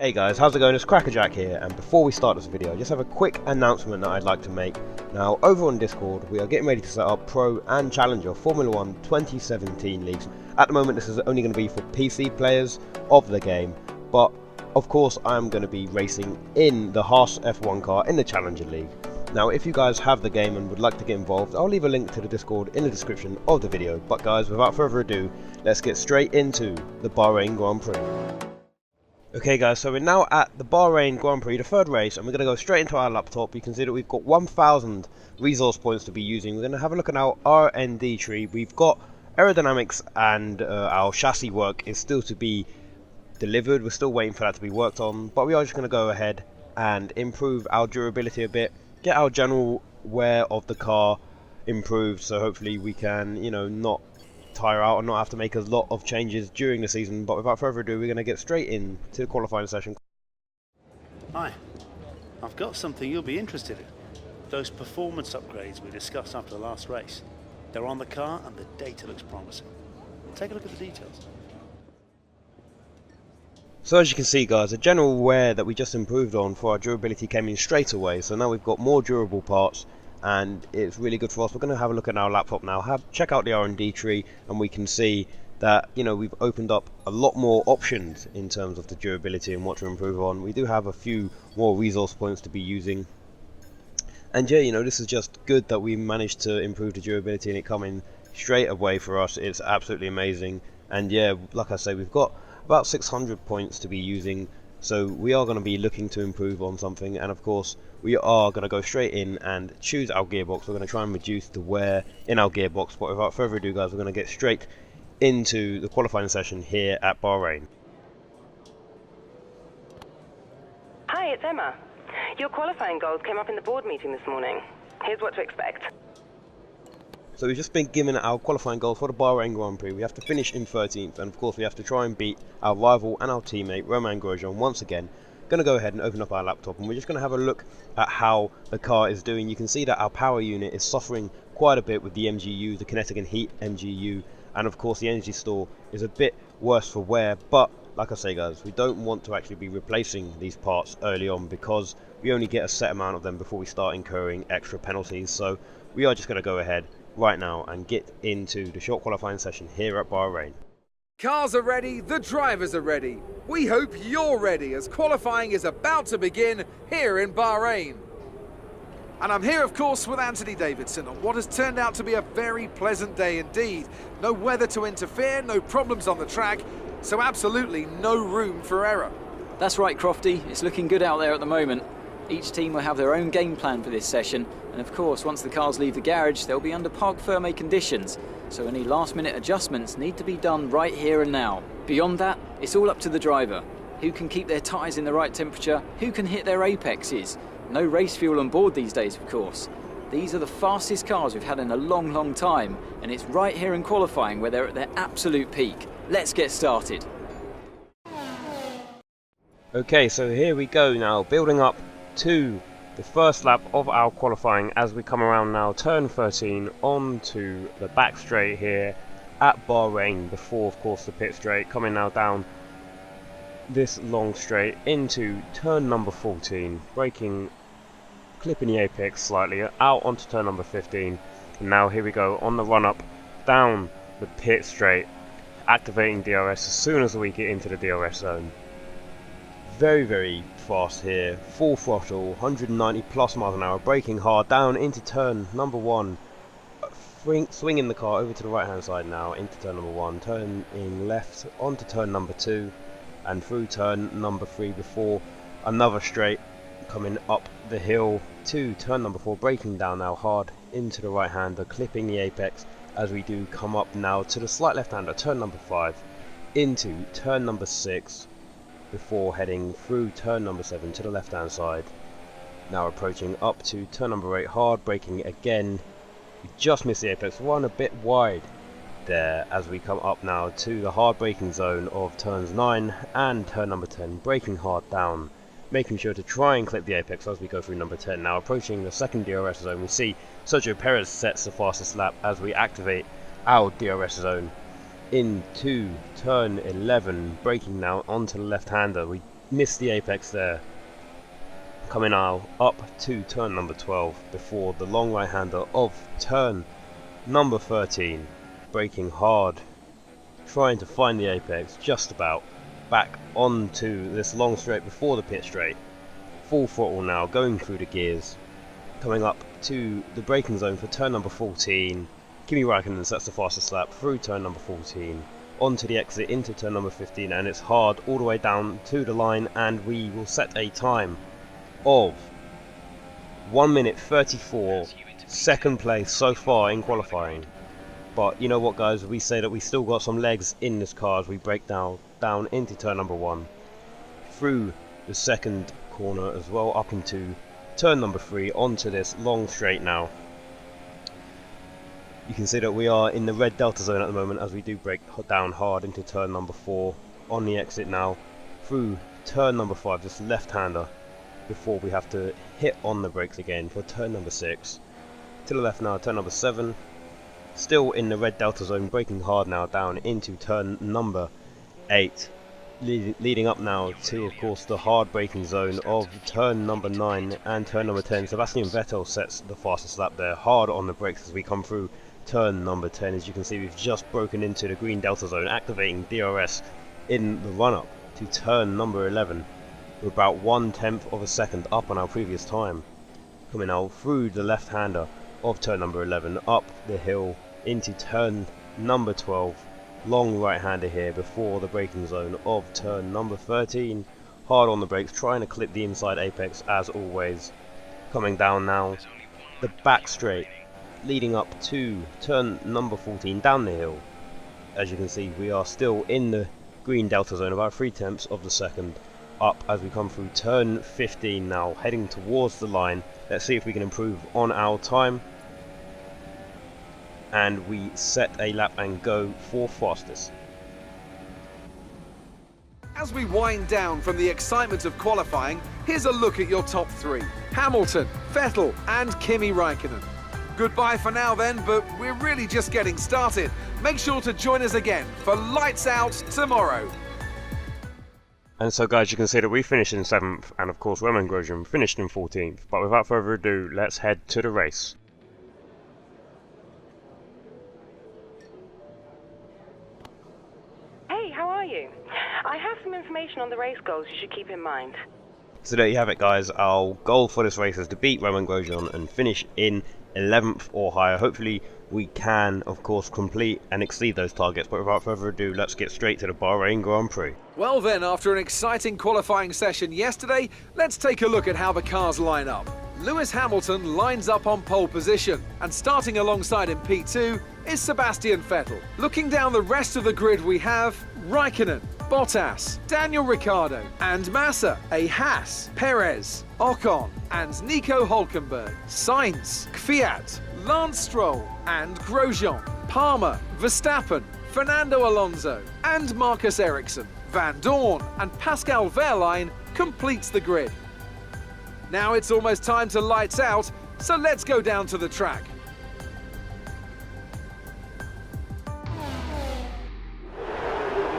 Hey guys, how's it going? It's Crackerjack here, and before we start this video, I just have a quick announcement that I'd like to make. Now, over on Discord, we are getting ready to set up Pro and Challenger Formula 1 2017 leagues. At the moment, this is only going to be for PC players of the game, but of course, I'm going to be racing in the Haas F1 car in the Challenger League. Now, if you guys have the game and would like to get involved, I'll leave a link to the Discord in the description of the video. But guys, without further ado, let's get straight into the Bahrain Grand Prix. Okay guys, so we're now at the Bahrain Grand Prix, the third race, and we're going to go straight into our laptop. You can see that we've got 1,000 resource points to be using. We're going to have a look at our R&D tree. We've got aerodynamics and our chassis work is still to be delivered. We're still waiting for that to be worked on, but we are just going to go ahead and improve our durability a bit, get our general wear of the car improved, so hopefully we can, you know, not tire out and not have to make a lot of changes during the season. But without further ado, we're going to get straight into the qualifying session. Hi, I've got something you'll be interested in. Those performance upgrades we discussed after the last race. They're on the car and the data looks promising. Take a look at the details. So as you can see guys, the general wear that we just improved on for our durability came in straight away. So now we've got more durable parts, and it's really good for us. We're going to have a look at our laptop now, check out the R&D tree, and we can see that, you know, we've opened up a lot more options in terms of the durability and what to improve on. We do have a few more resource points to be using, and yeah, you know, this is just good that we managed to improve the durability and it coming straight away for us. It's absolutely amazing. And yeah, like I say, we've got about 600 points to be using, so we are going to be looking to improve on something. And of course, we are going to go straight in and choose our gearbox. We're going to try and reduce the wear in our gearbox. But without further ado guys, we're going to get straight into the qualifying session here at Bahrain. Hi, it's Emma. Your qualifying goals came up in the board meeting this morning. Here's what to expect. So we've just been given our qualifying goals for the Bahrain Grand Prix. We have to finish in 13th, and of course we have to try and beat our rival and our teammate Romain Grosjean once again. Going to go ahead and open up our laptop, and we're just going to have a look at how the car is doing. You can see that our power unit is suffering quite a bit with the MGU, the kinetic and heat MGU, and of course the energy store is a bit worse for wear. But like I say guys, we don't want to actually be replacing these parts early on, because we only get a set amount of them before we start incurring extra penalties. So we are just going to go ahead right now and get into the short qualifying session here at Bahrain. Cars are ready, the drivers are ready. We hope you're ready as qualifying is about to begin here in Bahrain. And I'm here, of course, with Anthony Davidson on what has turned out to be a very pleasant day indeed. No weather to interfere, no problems on the track, so absolutely no room for error. That's right, Crofty. It's looking good out there at the moment. Each team will have their own game plan for this session, and of course, once the cars leave the garage, they'll be under parc fermé conditions, so any last-minute adjustments need to be done right here and now. Beyond that, it's all up to the driver. Who can keep their tyres in the right temperature, who can hit their apexes. No race fuel on board these days, of course. These are the fastest cars we've had in a long, long time, and it's right here in qualifying where they're at their absolute peak. Let's get started. Okay, so here we go now, building up to the first lap of our qualifying as we come around now turn 13 onto the back straight here at Bahrain, before of course the pit straight, coming now down this long straight into turn number 14, braking, clipping the apex slightly out onto turn number 15, and now here we go on the run up down the pit straight, activating DRS as soon as we get into the DRS zone. Very, very fast here, full throttle, 190 plus miles an hour, braking hard down into turn number 1, swinging the car over to the right hand side now into turn number 1, turning left onto turn number 2 and through turn number 3 before another straight coming up the hill to turn number 4, braking down now hard into the right hander, clipping the apex as we do come up now to the slight left hander, turn number 5 into turn number 6 before heading through turn number 7 to the left hand side. Now approaching up to turn number 8, hard braking again. We just missed the apex, one a bit wide there as we come up now to the hard braking zone of turns 9 and turn number 10, braking hard down, making sure to try and clip the apex as we go through number 10. Now approaching the second DRS zone, we see Sergio Perez sets the fastest lap as we activate our DRS zone into turn 11, braking now onto the left-hander. We missed the apex there. Coming now up to turn number 12 before the long right hander of turn number 13, braking hard, trying to find the apex, just about back onto this long straight before the pit straight. Full throttle now, going through the gears, coming up to the braking zone for turn number 14. Kimi Räikkönen sets the fastest lap through turn number 14, onto the exit into turn number 15, and it's hard all the way down to the line, and we will set a time of 1 minute 34, second place so far in qualifying. But you know what, guys, we say that we still got some legs in this car as we break down into turn number 1, through the second corner as well, up into turn number 3, onto this long straight now. You can see that we are in the red delta zone at the moment as we do break down hard into turn number 4, on the exit now, through turn number 5, this left-hander, before we have to hit on the brakes again for turn number 6. To the left now, turn number 7, still in the red delta zone, braking hard now down into turn number 8, leading up now to, of course, the hard braking zone of turn number 9 and turn number 10. Sebastian Vettel sets the fastest lap there, hard on the brakes as we come through turn number 10. As you can see, we've just broken into the green delta zone, activating DRS in the run-up to turn number 11. We're about 1/10 of a second up on our previous time. Coming out through the left-hander of turn number 11, up the hill into turn number 12. Long right-hander here before the braking zone of turn number 13. Hard on the brakes, trying to clip the inside apex as always. Coming down now, the back straight, leading up to turn number 14 down the hill. As you can see, we are still in the green delta zone, about 3/10 of the second up as we come through turn 15 now, heading towards the line. Let's see if we can improve on our time. And we set a lap and go for fastest. As we wind down from the excitement of qualifying, here's a look at your top 3. Hamilton, Vettel and Kimi Räikkönen. Goodbye for now then, but we're really just getting started. Make sure to join us again for Lights Out tomorrow. And so, guys, you can see that we finished in 7th, and of course Roman Grosjean finished in 14th. But without further ado, let's head to the race. Hey, how are you? I have some information on the race goals you should keep in mind. So there you have it, guys. Our goal for this race is to beat Roman Grosjean and finish in 11th or higher. Hopefully we can, of course, complete and exceed those targets. But without further ado, let's get straight to the Bahrain Grand Prix. Well then, after an exciting qualifying session yesterday, let's take a look at how the cars line up. Lewis Hamilton lines up on pole position, and starting alongside in P2 is Sebastian Vettel. Looking down the rest of the grid, we have Räikkönen, Bottas, Daniel Ricciardo and Massa, a Haas, Perez, Ocon and Nico Hülkenberg, Sainz, Kvyat, Lance Stroll and Grosjean, Palmer, Verstappen, Fernando Alonso and Marcus Ericsson. Van Dorn and Pascal Wehrlein completes the grid. Now it's almost time to lights out, so let's go down to the track.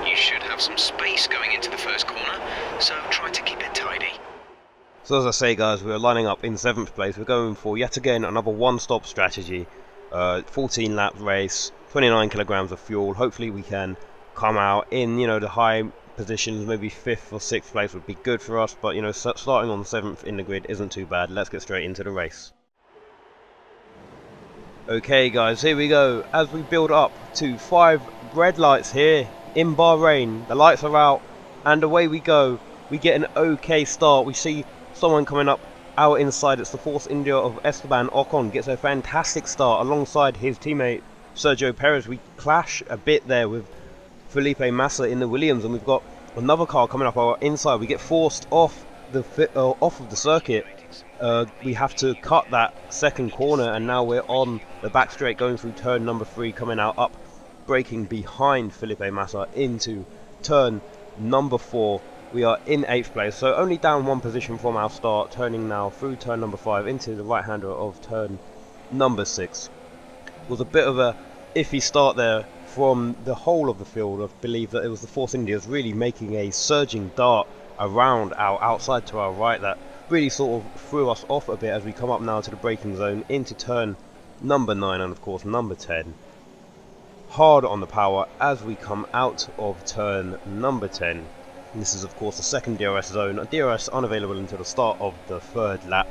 You should have some space going into the first corner, so try to keep it tidy. So as I say, guys, we're lining up in 7th place. We're going for yet again another one-stop strategy. 14 lap race, 29 kilograms of fuel. Hopefully we can come out in, the high positions. Maybe 5th or 6th place would be good for us, but starting on 7th in the grid isn't too bad. Let's get straight into the race. Okay, guys, here we go as we build up to 5 red lights here in Bahrain. The lights are out and away we go. We get an okay start. We see someone coming up out inside. It's the Force India of Esteban Ocon. Gets a fantastic start alongside his teammate Sergio Perez. We clash a bit there with Felipe Massa in the Williams, and we've got another car coming up our inside. We get forced off of the circuit. We have to cut that second corner, and now we're on the back straight going through turn number 3, coming out up, braking behind Felipe Massa into turn number 4. We are in 8th place, so only down 1 position from our start, turning now through turn number 5 into the right-hander of turn number 6. It was a bit of a iffy start there from the whole of the field. I believe that it was the Force Indias really making a surging dart around our outside to our right that really sort of threw us off a bit as we come up now to the braking zone into turn number 9 and of course number 10. Hard on the power as we come out of turn number 10. And this is of course the second DRS zone, a DRS unavailable until the start of the 3rd lap.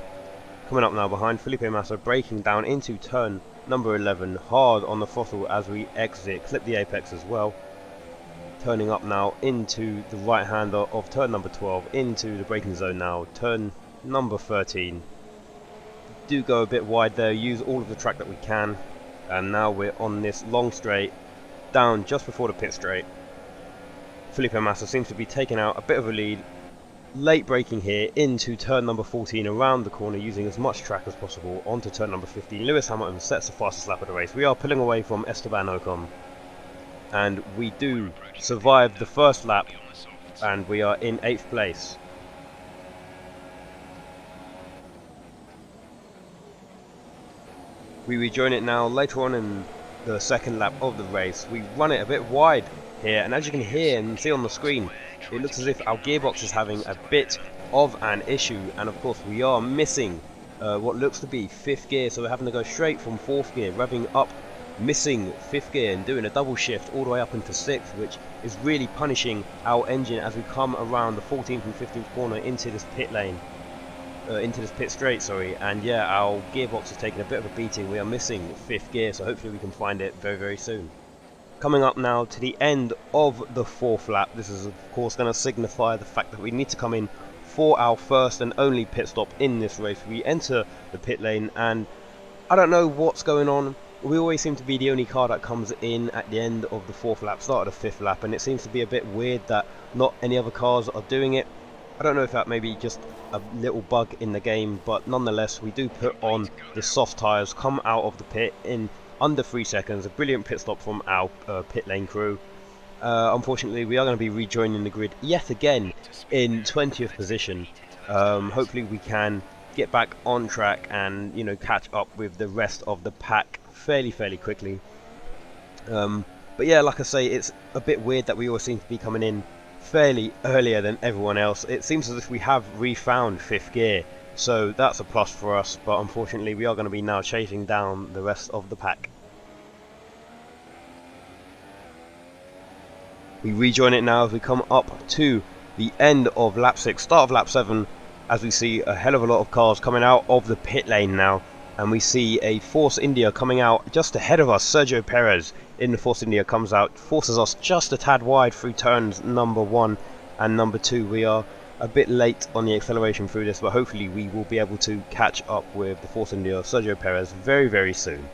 Coming up now behind Felipe Massa, braking down into turn number 11, hard on the throttle as we exit, clip the apex as well. Turning up now into the right hander of turn number 12, into the braking zone now, turn number 13. Do go a bit wide there, use all of the track that we can, and now we're on this long straight, down just before the pit straight. Felipe Massa seems to be taking out a bit of a lead, late braking here into turn number 14 around the corner, using as much track as possible onto turn number 15. Lewis Hamilton sets the fastest lap of the race. We are pulling away from Esteban Ocon, and we do survive the first lap, and we are in 8th place. We rejoin it now later on in the 2nd lap of the race. We run it a bit wide here, and as you can hear and see on the screen, it looks as if our gearbox is having a bit of an issue, and of course we are missing what looks to be 5th gear, so we're having to go straight from 4th gear, revving up, missing 5th gear and doing a double shift all the way up into 6th, which is really punishing our engine as we come around the 14th and 15th corner into this pit lane. Into this pit straight, sorry, and yeah, our gearbox is taking a bit of a beating. We are missing 5th gear, so hopefully we can find it very, very soon. Coming up now to the end of the 4th lap, this is of course going to signify the fact that we need to come in for our first and only pit stop in this race. We enter the pit lane, and I don't know what's going on. We always seem to be the only car that comes in at the end of the 4th lap, start of the 5th lap, and it seems to be a bit weird that not any other cars are doing it. I don't know if that may be just a little bug in the game, but nonetheless we do put on the soft tyres, come out of the pit in under 3 seconds, a brilliant pit stop from our pit lane crew. Unfortunately we are going to be rejoining the grid yet again in 20th position. Hopefully we can get back on track and, you know, catch up with the rest of the pack fairly quickly. But yeah, like I say, it's a bit weird that we always seem to be coming in fairly earlier than everyone else. It seems as if we have refound 5th gear, so that's a plus for us, but unfortunately we are going to be now chasing down the rest of the pack. We rejoin it now as we come up to the end of lap 6, start of lap 7, as we see a hell of a lot of cars coming out of the pit lane now, and we see a Force India coming out just ahead of us. Sergio Perez in the Force India comes out, forces us just a tad wide through turns number 1 and number 2. We are a bit late on the acceleration through this, but hopefully we will be able to catch up with the Force India, Sergio Perez, very soon.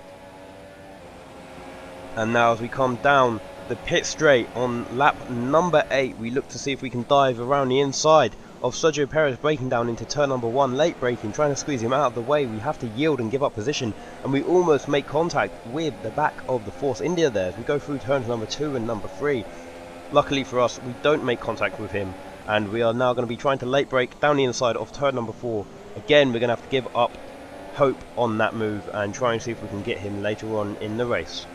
And now as we come down the pit straight on lap number 8, we look to see if we can dive around the inside of Sergio Perez, breaking down into turn number 1, late braking, trying to squeeze him out of the way. We have to yield and give up position, and we almost make contact with the back of the Force India there as we go through turns number 2 and number 3. Luckily for us, we don't make contact with him, and we are now going to be trying to late brake down the inside of turn number 4. Again, we're going to have to give up hope on that move and try and see if we can get him later on in the race.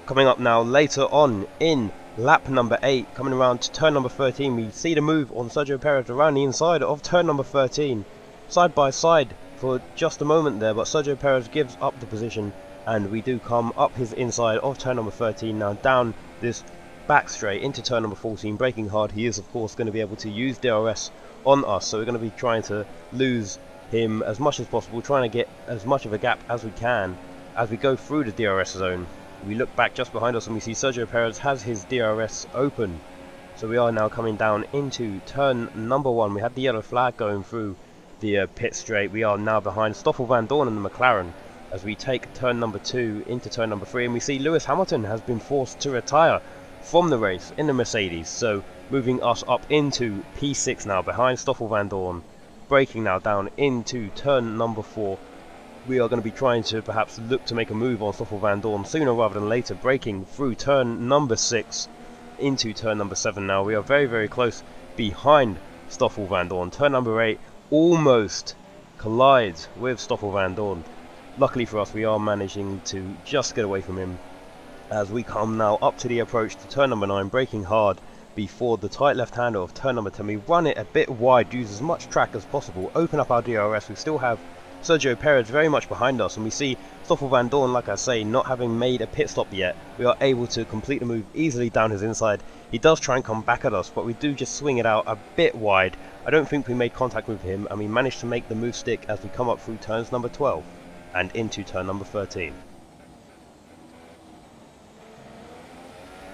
Coming up now later on in lap number 8, coming around to turn number 13, we see the move on Sergio Perez around the inside of turn number 13. Side by side for just a moment there, but Sergio Perez gives up the position, and we do come up his inside of turn number 13, now down this back straight into turn number 14, braking hard. He is of course going to be able to use DRS on us, so we're going to be trying to lose him as much as possible, trying to get as much of a gap as we can as we go through the DRS zone. We look back just behind us and we see Sergio Perez has his DRS open. So we are now coming down into turn number 1. We had the yellow flag going through the pit straight. We are now behind Stoffel Van Dorn and the McLaren as we take turn number 2 into turn number 3. And we see Lewis Hamilton has been forced to retire from the race in the Mercedes. So moving us up into P6 now behind Stoffel Van Dorn. Braking now down into turn number 4. We are going to be trying to perhaps look to make a move on Stoffel Van Dorn sooner rather than later, braking through turn number 6 into turn number 7 now. We are very close behind Stoffel Van Dorn. Turn number 8 almost collides with Stoffel Van Dorn. Luckily for us, we are managing to just get away from him, as we come now up to the approach to turn number 9, braking hard before the tight left-hander of turn number 10. We run it a bit wide, use as much track as possible, open up our DRS. We still have Sergio Perez very much behind us, and we see Stoffel Van Dorn, like I say, not having made a pit stop yet. We are able to complete the move easily down his inside. He does try and come back at us, but we do just swing it out a bit wide. I don't think we made contact with him, and we managed to make the move stick as we come up through turns number 12 and into turn number 13.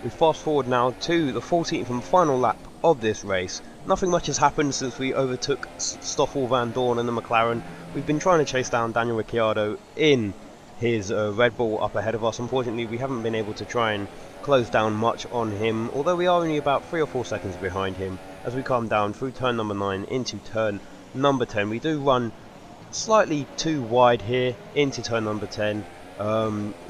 We fast forward now to the 14th and final lap of this race. Nothing much has happened since we overtook Stoffel Van Dorn and the McLaren. We've been trying to chase down Daniel Ricciardo in his Red Bull up ahead of us. Unfortunately, we haven't been able to try and close down much on him, although we are only about 3 or 4 seconds behind him as we come down through turn number 9 into turn number 10. We do run slightly too wide here into turn number 10.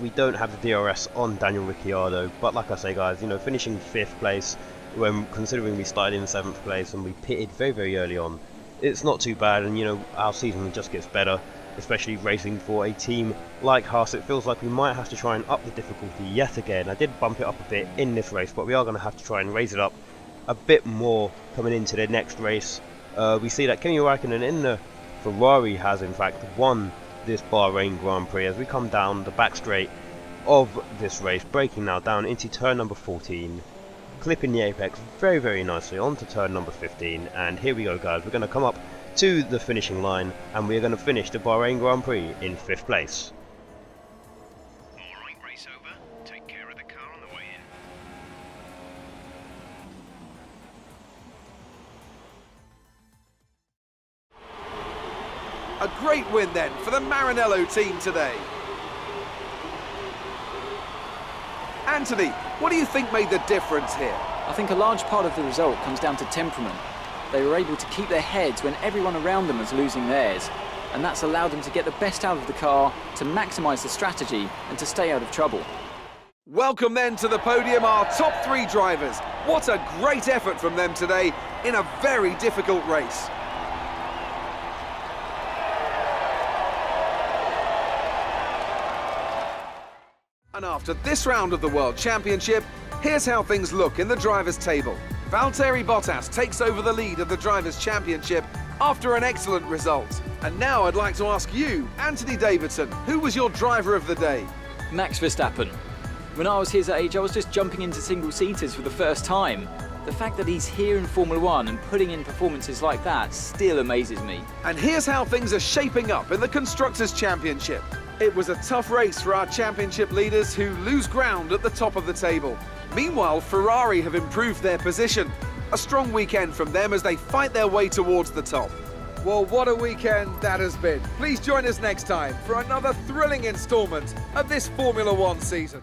We don't have the DRS on Daniel Ricciardo, but like I say, guys, you know, finishing 5th place when considering we started in 7th place and we pitted very, very early on, it's not too bad. And you know, our season just gets better, especially racing for a team like Haas. It feels like we might have to try and up the difficulty yet again. I did bump it up a bit in this race, but we are going to have to try and raise it up a bit more coming into the next race. We see that Kimi Räikkönen in the Ferrari has in fact won this Bahrain Grand Prix as we come down the back straight of this race, braking now down into turn number 14, clipping the apex very, very nicely onto turn number 15. And here we go, guys, we're going to come up to the finishing line and we're going to finish the Bahrain Grand Prix in 5th place. Alright, race over. Take care of the car on the way in. A great win then for the Maranello team today. Anthony, what do you think made the difference here? I think a large part of the result comes down to temperament. They were able to keep their heads when everyone around them was losing theirs, and that's allowed them to get the best out of the car, to maximise the strategy and to stay out of trouble. Welcome then to the podium, our top 3 drivers. What a great effort from them today in a very difficult race. And after this round of the World Championship, here's how things look in the Drivers' Table. Valtteri Bottas takes over the lead of the Drivers' Championship after an excellent result. And now I'd like to ask you, Anthony Davidson, who was your driver of the day? Max Verstappen. When I was his age, I was just jumping into single-seaters for the first time. The fact that he's here in Formula 1 and putting in performances like that still amazes me. And here's how things are shaping up in the Constructors' Championship. It was a tough race for our championship leaders who lose ground at the top of the table. Meanwhile, Ferrari have improved their position. A strong weekend from them as they fight their way towards the top. Well, what a weekend that has been. Please join us next time for another thrilling instalment of this Formula 1 season.